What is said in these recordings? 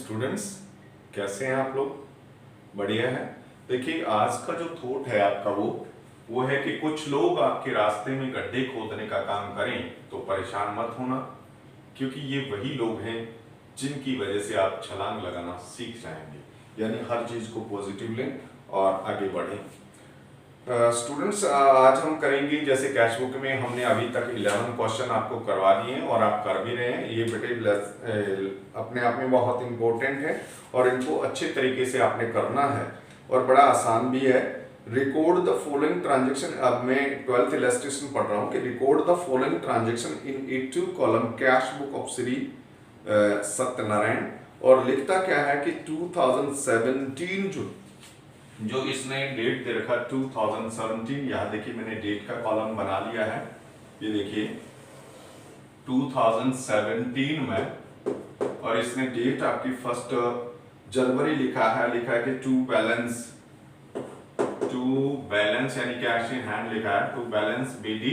Students, कैसे हैं आप लोग? बढ़िया है। देखिए, आज का जो थॉट है आपका वो है कि कुछ लोग आपके रास्ते में गड्ढे खोदने का काम करें तो परेशान मत होना, क्योंकि ये वही लोग हैं जिनकी वजह से आप छलांग लगाना सीख जाएंगे। यानी हर चीज को पॉजिटिव लें और आगे बढ़ें। स्टूडेंट्स, आज हम करेंगे, जैसे कैश बुक में हमने अभी तक 11 क्वेश्चन आपको करवा दिए हैं और आप कर भी रहे हैं। ये बेटे अपने आप में बहुत इंपॉर्टेंट है और इनको अच्छे तरीके से आपने करना है और बड़ा आसान भी है। Record the following transaction. अब मैं 12th इलस्ट्रेशन पढ़ रहा हूँ कि record the following transaction in A2 column cash book of Shri Satyanarayan. और लिखता क्या है कि 2017 जो इसने डेट दे रखा 2017, यहाँ देखिए मैंने डेट का कॉलम बना लिया है। ये देखिए 2017 में, और इसने डेट आपकी 1 जनवरी लिखा है कि टू बैलेंस यानी कैश इन हैंड लिखा है, टू बैलेंस BD।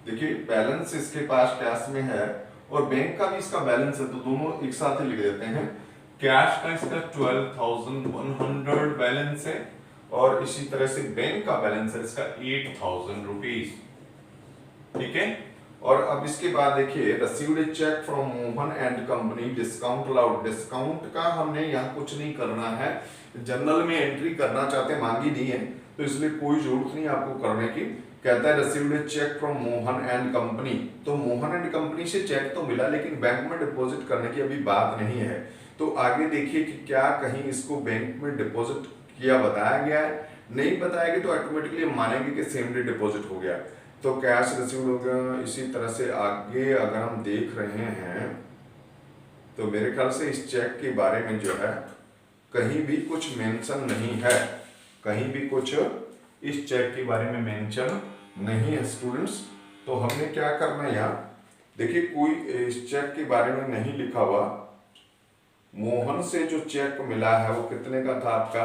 देखिए बैलेंस इसके पास कैश में है और बैंक का भी इसका बैलेंस है, तो दोनों एक साथ ही लिख देते हैं। कैश का इसका 12,100 बैलेंस है और इसी तरह से बैंक का बैलेंस है इसका 8,000 रुपीज। ठीक है। और अब इसके बाद देखिए received cheque from Mohan and company, discount allowed. Discount का हमने यहाँ कुछ नहीं करना है, जनरल में एंट्री करना चाहते, मांगी नहीं है तो इसलिए कोई जरूरत नहीं आपको करने की। कहता है received cheque from Mohan and company, तो मोहन एंड कंपनी से चेक तो मिला लेकिन बैंक में डिपॉजिट करने की अभी बात नहीं है। तो आगे देखिए कि क्या कहीं इसको बैंक में डिपॉजिट किया बताया गया है। नहीं बताया गया तो ऑटोमेटिकली मानेंगे कि सेम डे डिपॉजिट हो गया, तो कैश रिसीव हो गया। इसी तरह से आगे अगर हम देख रहे हैं तो मेरे ख्याल से इस चेक के बारे में जो है कहीं भी कुछ मेंशन नहीं है, कहीं भी कुछ इस चेक के बारे में मेंशन नहीं है स्टूडेंट्स। तो हमने क्या करना है यहाँ, देखिए कोई इस चेक के बारे में नहीं लिखा हुआ। मोहन से जो चेक मिला है वो कितने का था आपका,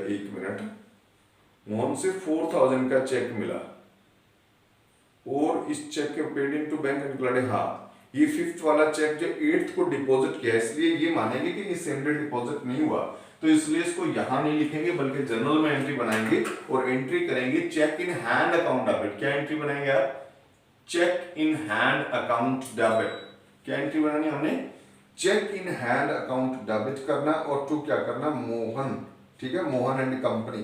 एक मिनट, मोहन से 4,000 का चेक मिला और इस चेक के paid into bank included. हाँ, ये 5th वाला चेक जो 8th को डिपॉजिट किया, इसलिए ये मानेंगे कि ये सेम डे डिपॉजिट नहीं हुआ, तो इसलिए इसको यहां नहीं लिखेंगे बल्कि जनरल में एंट्री बनाएंगे और एंट्री करेंगे cheque in hand account debit. क्या एंट्री बनाएंगे आप? Cheque in hand account debit. क्या एंट्री बनानी हमने? Cheque in hand account debit करना और टू क्या करना, मोहन। ठीक है, मोहन एंड कंपनी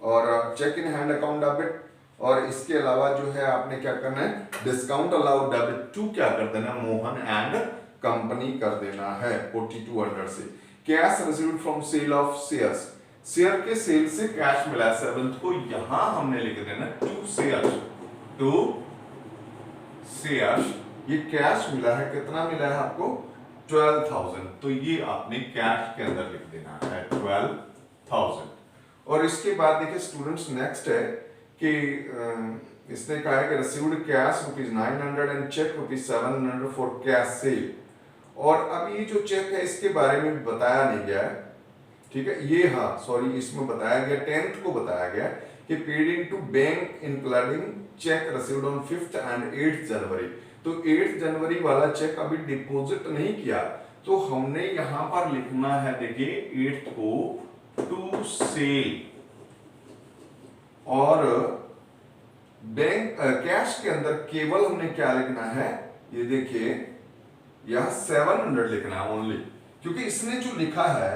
और cheque in hand account debit. और इसके अलावा जो है आपने क्या करना है, डिस्काउंट अलाउड डेबिट टू क्या कर देना, मोहन एंड कंपनी कर देना है 4200 से। Cash received from sale of shares, share के सेल से कैश मिला 7th को, यहां हमने लिख देना टू शेयर्स। ये कैश मिला है, कितना मिला है आपको, 12,000, तो ये आपने कैश के अंदर लिख देना है 12,000। और इसके बाद देखिए स्टूडेंट्स नेक्स्ट है कि इसने कहा है कि received cash ₹900 and cheque ₹700 for cash sale. और अब ये जो चेक है इसके बारे में बताया नहीं गया है। ठीक है, ये हाँ सॉरी, इसमें बताया गया 10th को बताया गया कि paid into bank including cheque received on 5th and 8th January. तो 8th जनवरी वाला चेक अभी डिपॉजिट नहीं किया, तो हमने यहां पर लिखना है, देखिए 8th को टू सेल और बैंक कैश के अंदर केवल हमने क्या लिखना है, ये देखिए यह 700 लिखना है ओनली, क्योंकि इसने जो लिखा है,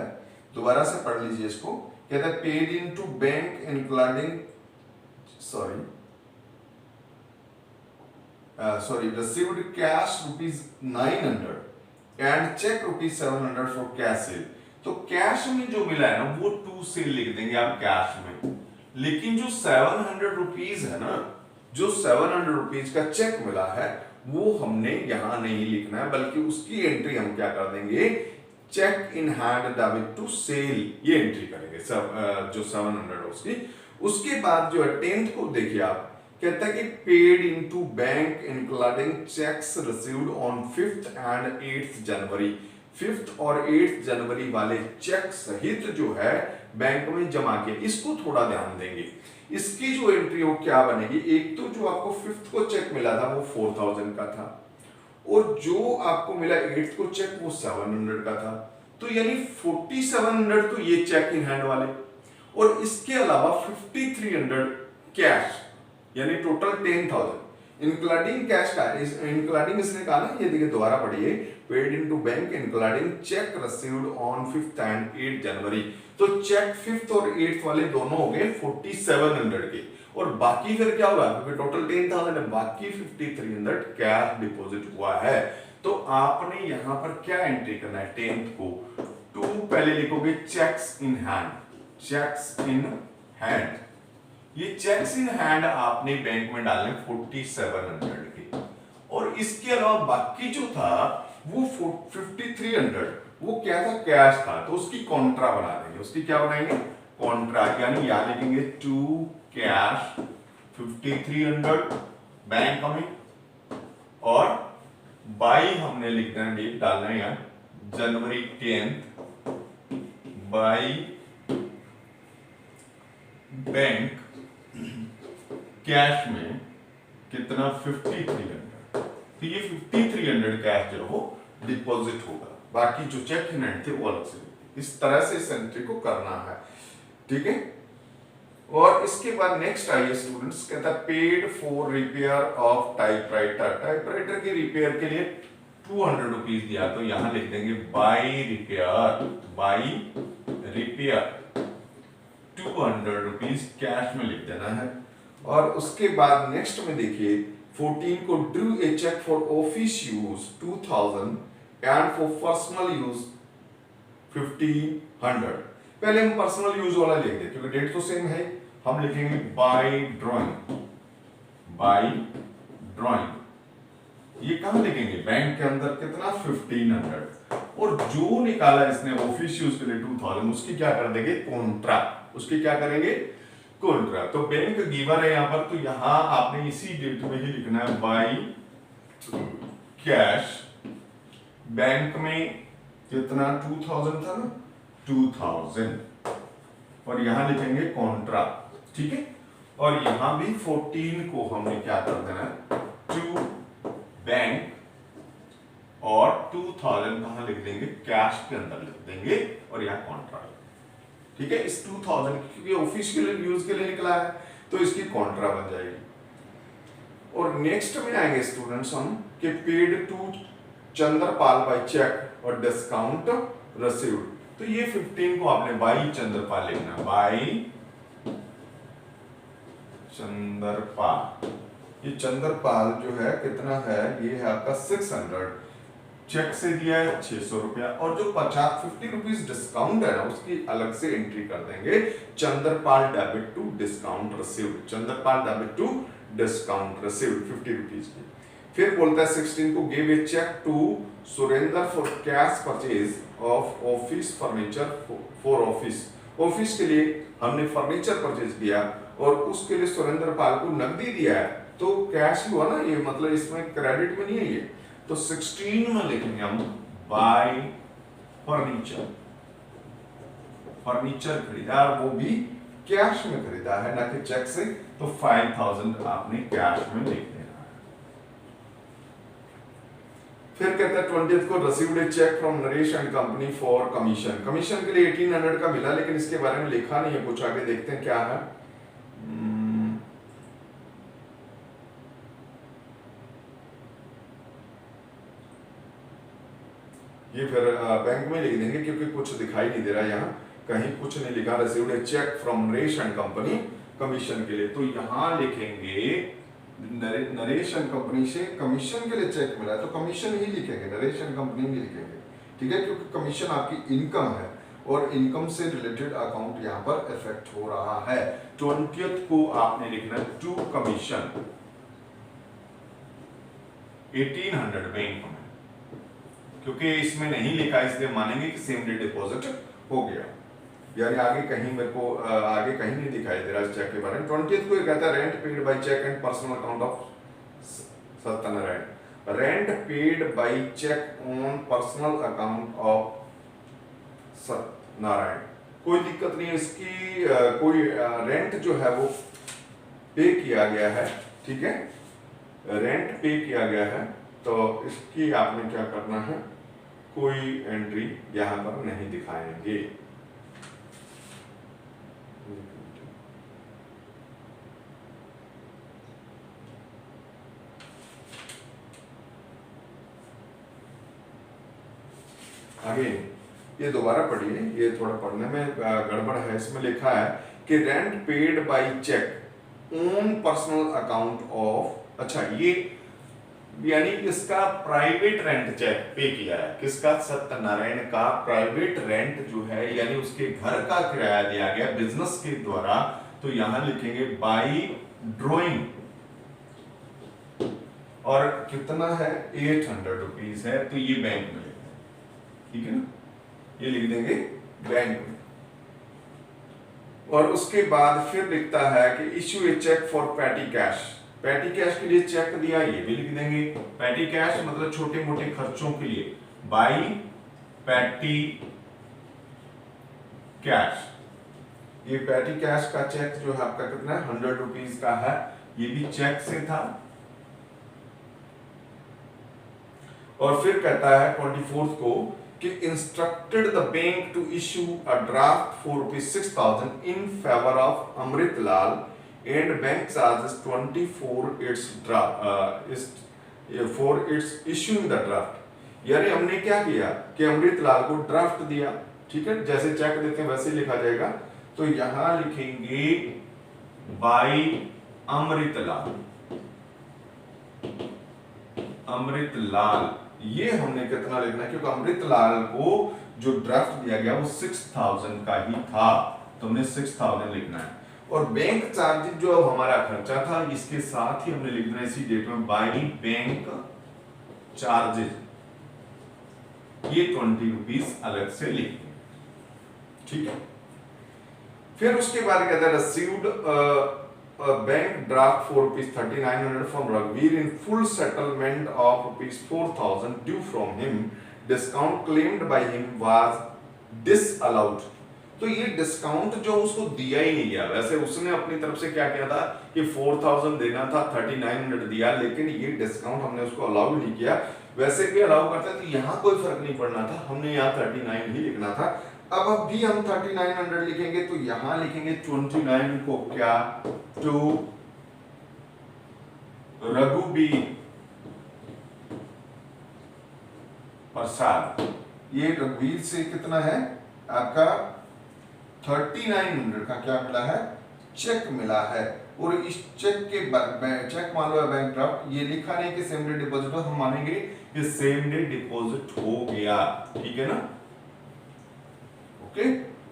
दोबारा से पढ़ लीजिए इसको, कहता है paid into bank including received cash ₹900 and cheque ₹700 for cash sale. तो कैश में जो मिला है ना वो टू सेल लिख देंगे आप कैश में, लेकिन जो 700 रुपीज है ना, जो 700 रुपीज का चेक मिला है वो हमने यहां नहीं लिखना है, बल्कि उसकी एंट्री हम क्या कर देंगे, cheque in hand debit to sale, ये एंट्री करेंगे जो 700 उसकी। उसके बाद जो है 10th को देखिए आप, कहता है कि paid into bank including cheques received on 5th and 8th January. 5th और 8th जनवरी वाले चेक सहित जो है बैंक में जमा किए, इसको थोड़ा ध्यान देंगे। इसकी जो एंट्री हो क्या बनेगी, एक तो जो आपको 5th को चेक मिला था वो 4,000 का था, और जो आपको मिला 8th को चेक वो 700 का था, तो यानी 4700 तो ये चेक इन हैंड वाले, और इसके अलावा 5300 कैश, यानी टोटल 10,000 इंक्लूडिंग कैश का, इंक्लूडिंग इसने कहा ना, ये देखिए दोबारा पढ़िए, paid into bank including cheque received on 5th and 8 जनवरी। तो चेक 5th और 8th वाले दोनों हो गए 4700 के, और बाकी फिर क्या होगा, क्योंकि टोटल 10,000 है, बाकी 5300 कैश डिपॉजिट हुआ है। तो आपने यहां पर क्या एंट्री करना है, 10th को 2 पहले लिखोगे checks in hand, checks in hand, ये चेक्स इन हैंड आपने बैंक में डालने 4700 के, और इसके अलावा बाकी जो था वो 5300 वो क्या था, कैश था, तो उसकी कॉन्ट्रा बना देंगे, उसकी क्या बनाएंगे, कॉन्ट्रा, यानी यहां लिखेंगे टू कैश 5300 बैंक में, और बाई हमने लिख देना, डेट डालना है यहाँ जनवरी 10th, बाई बैंक कैश में कितना 5300, तो ये 5300 कैश जो हो डिपॉजिट होगा, बाकी जो चेक इन हैंड थे वो अलग से, इस तरह से इस एंट्री को करना है, ठीक है। और इसके बाद नेक्स्ट आइए स्टूडेंट्स, कहता है paid for repair of typewriter, typewriter की रिपेयर के लिए 200 रुपीज दिया, तो यहां लिख देंगे by repair, by repair 200 rupees cash में लिख देना है। और उसके बाद नेक्स्ट में देखिए 14 को drew a cheque for office use 2000 and for personal use 1500। पहले हम पर्सनल यूज वाला लिख दें क्योंकि डेट तो सेम है, हम लिखेंगे बाय ड्राइंग, बाय ड्राइंग, ये कहां लिखेंगे, बैंक के अंदर कितना 1500, और जो निकाला इसने ऑफिस यूज के लिए 2000 उसकी क्या कर देंगे, कॉन्ट्रा, उसकी क्या करेंगे, कॉन्ट्रा। तो बैंक गिवर है यहाँ पर, तो यहां आपने इसी डेट में ही लिखना है बाई कैश, बैंक में कितना 2000 था ना, 2000, और यहां लिखेंगे कॉन्ट्रा, ठीक है। और यहां भी 14 को हमने क्या कर देना है, टू बैंक, और 2000 कहां लिख देंगे, कैश के अंदर लिख देंगे, और यहां कॉन्ट्रा, ठीक है। इस 2000 क्योंकि ऑफिस के लिए यूज के लिए निकला है तो इसकी कॉन्ट्रा बन जाएगी। और नेक्स्ट में आएंगे स्टूडेंट्स हम कि paid to Chandrapal by cheque और डिस्काउंट रिसीव्ड, तो ये 15 को आपने बाई चंद्रपाल लिखना, बाई चंद्रपाल, ये चंद्रपाल जो है कितना है, ये है आपका 600, चेक से दिया है 600 रुपया, और जो 50 रुपीज डिस्काउंट है ना उसकी अलग से एंट्री कर देंगे, Chandrapal debit to discount received, Chandrapal debit to discount received 50 rupees की। फिर बोलता है 16 को give a cheque to Surendra for cash purchase of office furniture for office, office के लिए हमने फर्नीचर परचेज किया और उसके लिए सुरेंद्र पाल को नकदी दिया है, तो कैश हुआ ना ये, मतलब इसमें क्रेडिट में नहीं है ये, तो 16 में लिखेंगे हम बाय फर्नीचर, फर्नीचर खरीदा, वो भी कैश में खरीदा है ना कि चेक से, तो 5000 आपने कैश में लिख देना है। फिर कहता है 20th को received a cheque from Naresh and company for commission, commission के लिए 1800 का मिला, लेकिन इसके बारे में लिखा नहीं है कुछ, आगे देखते हैं क्या है। ये फिर बैंक में लिख देंगे क्योंकि कुछ दिखाई नहीं दे रहा, यहाँ कहीं कुछ नहीं लिखा, received a cheque from Naresh and company commission के लिए, तो यहां लिखेंगे नरेश एंड कंपनी से कमीशन के लिए चेक मिला, तो कमीशन ही लिखेंगे, नरेश एंड कंपनी नहीं लिखेंगे, ठीक है, क्योंकि कमीशन आपकी इनकम है और इनकम से रिलेटेड अकाउंट यहाँ पर इफेक्ट हो रहा है। 20th को आपने लिखना टू कमीशन 1800 बैंक में, क्योंकि इसमें नहीं लिखा इसलिए मानेंगे कि सेम डे डिपॉजिट हो गया, यानी आगे कहीं मेरे को आगे कहीं नहीं दिखाई दे रहा इस चेक के बारे में। 20th को ये कहता है rent paid by cheque and personal account of Satyanarayan, rent paid by cheque on personal account of Satyanarayan, कोई दिक्कत नहीं है इसकी, कोई रेंट जो है वो पे किया गया है, ठीक है, रेंट पे किया गया है तो इसकी आपने क्या करना है, कोई एंट्री यहां पर नहीं दिखाएंगे। आगे ये दोबारा पढ़िए, ये थोड़ा पढ़ने में गड़बड़ है। इसमें लिखा है कि rent paid by cheque on personal account of, अच्छा ये यानी इसका प्राइवेट रेंट चेक पे किया है, किसका, सत्यनारायण का प्राइवेट रेंट जो है, यानी उसके घर का किराया दिया गया बिजनेस के द्वारा। तो यहां लिखेंगे बाय ड्रॉइंग, और कितना है, 800 रुपीज है, तो ये बैंक में लिखना है, ठीक है ना, ये लिख देंगे बैंक में। और उसके बाद फिर लिखता है कि issue a cheque for petty cash, petty cash के लिए चेक दिया, ये भी लिख देंगे। पैटी कैश मतलब छोटे मोटे खर्चों के लिए, बाय पैटी कैश। ये पैटी कैश का चेक जो है आपका कितना है, 100 रुपीज का है, ये भी चेक से था। और फिर कहता है 24 को कि instructed the bank to issue a draft for ₹6,000 in favour of Amritlal and bank charges 24 for its issuing the draft। यानी हमने क्या किया कि अमृतलाल को ड्राफ्ट दिया, ठीक है, जैसे चेक देते हैं वैसे लिखा जाएगा। तो यहां लिखेंगे बाय अमृतलाल, अमृतलाल, ये हमने कितना लिखना है, क्योंकि अमृतलाल को जो ड्राफ्ट दिया गया वो 6,000 का ही था, तो हमने 6,000 लिखना है। और बैंक चार्जेस जो हमारा खर्चा था, इसके साथ ही हमने लिखना है इसी डेट में बाय बैंक चार्जेस, ये 20 रुपीज अलग से लिखेंगे, ठीक है। फिर उसके बाद कहता है received bank draft for ₹3,900 from रघुवीर in full settlement of ₹4,000 due from him, discount claimed by him was disallowed. तो ये डिस्काउंट जो उसको दिया ही नहीं गया, वैसे उसने अपनी तरफ से क्या किया था कि 4,000 देना था, 3,900 दिया, लेकिन ये डिस्काउंट हमने उसको अलाउ नहीं किया। वैसे भी अलाउ करते तो यहाँ कोई फर्क नहीं पड़ना था, हमने यहाँ 39 ही लिखना था। अब भी हम 3,900 लिखेंगे, तो यहाँ लिखेंगे 29 को क्या, टू रघुबीर प्रसाद। ये रघुवीर से कितना है आपका 3900 का क्या मिला है, चेक मिला है। और इस चेक के चेक मान लो बैंक ड्राफ्ट, ये लिखा नहीं कि सेम डे डिपॉजिट, हम मानेंगे कि सेम डे डिपॉजिट हो गया, ठीक है ना, ओके।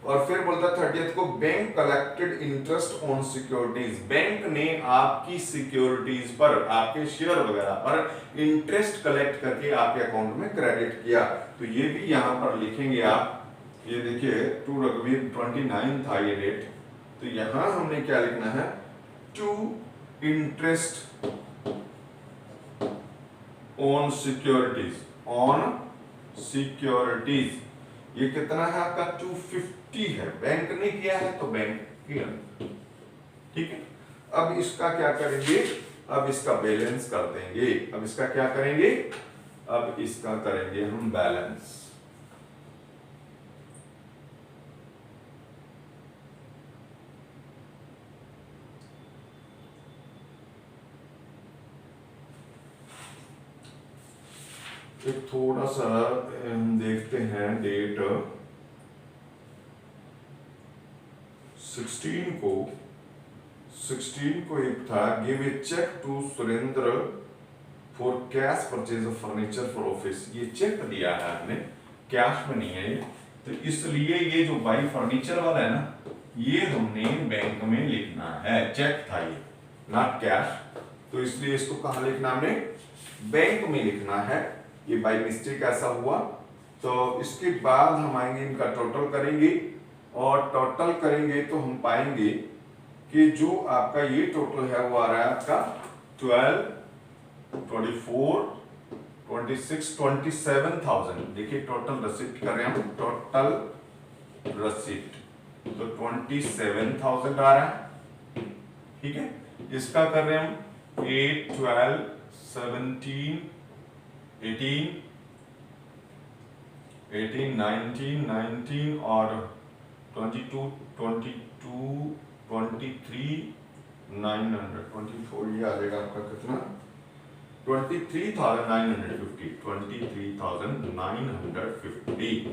और फिर बोलता 30th को bank collected interest on securities, bank ने आपकी सिक्योरिटीज पर, आपके शेयर वगैरह पर इंटरेस्ट कलेक्ट करके आपके अकाउंट में क्रेडिट किया। तो ये भी यहां पर लिखेंगे आप, ये देखिए टू रघुवीर 29 था ये डेट, तो यहां हमने क्या लिखना है, to interest on securities, on securities, ये कितना है आपका 250 है, बैंक ने किया है तो बैंक किया, ठीक है। अब इसका क्या करेंगे, अब इसका बैलेंस कर देंगे, अब इसका क्या करेंगे, अब इसका करेंगे हम बैलेंस। एक थोड़ा सा हम देखते हैं डेट 16 को एक था, give a cheque to Surendra for cash purchase of furniture for office, ये चेक दिया है हमने, कैश में नहीं है, तो इसलिए ये जो बाई फर्नीचर वाला है ना, ये हमने बैंक में लिखना है, चेक था ये, नॉट कैश, तो इसलिए इसको कहां लिखना, हमने बैंक में लिखना है। ये बाय मिस्टेक ऐसा हुआ। तो इसके बाद हम आएंगे, इनका टोटल करेंगे, और टोटल करेंगे तो हम पाएंगे कि जो आपका ये टोटल है वो आ रहा है आपका 12, 24, 26, 27,000। देखिए टोटल रसीद कर रहे हैं हम, टोटल रसीद तो 27,000 आ रहा है, ठीक है। इसका कर रहे हैं हम 8, 12, 17, 18, 19 और 22, 23, 900, 24, ये आ जाएगा आपका कितना 23,950,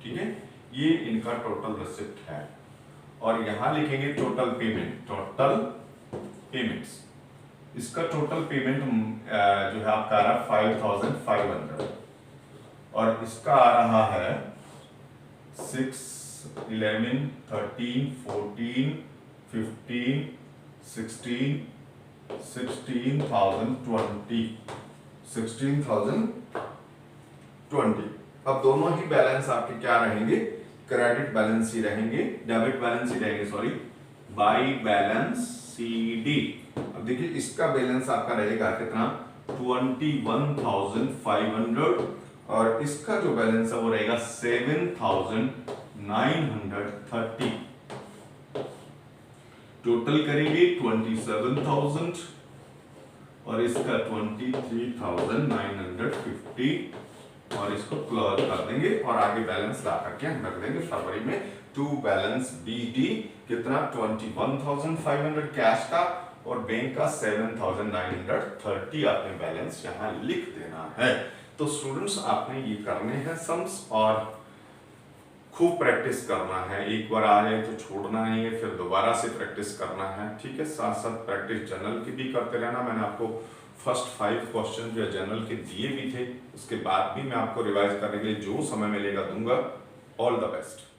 ठीक है। ये इनका टोटल रिसिप्ट है। और यहां लिखेंगे टोटल पेमेंट्स। इसका टोटल पेमेंट जो है आपका आ रहा है 5,500 और इसका आ रहा है 6, 11, 13, 14, 15, 16, 16,020। अब दोनों ही बैलेंस आपके क्या रहेंगे, क्रेडिट बैलेंस ही रहेंगे, डेबिट बैलेंस ही रहेंगे, सॉरी, बाई बैलेंस CD। अब देखिए इसका बैलेंस आपका रहेगा कितना 21,500 और इसका जो बैलेंस है वो रहेगा 7,930। टोटल करेंगे 27,000 और इसका 23,950 और इसको क्लोज कर देंगे और आगे बैलेंस ला करके हम रख देंगे फरवरी में टू बैलेंस BD कितना 21,500 कैश का और बैंक का 7,930 आपने बैलेंस यहाँ लिख देना है। तो स्टूडेंट्स आपने ये करने हैं सम्स और खूब प्रैक्टिस करना है। एक बार आ जाए तो छोड़ना नहीं है, फिर दोबारा से प्रैक्टिस करना है, ठीक है। साथ साथ प्रैक्टिस जनरल की भी करते रहना। मैंने आपको फर्स्ट 5 क्वेश्चन जो है जनरल के दिए भी थे, उसके बाद भी मैं आपको रिवाइज करने के लिए जो समय मिलेगा दूंगा। All the best.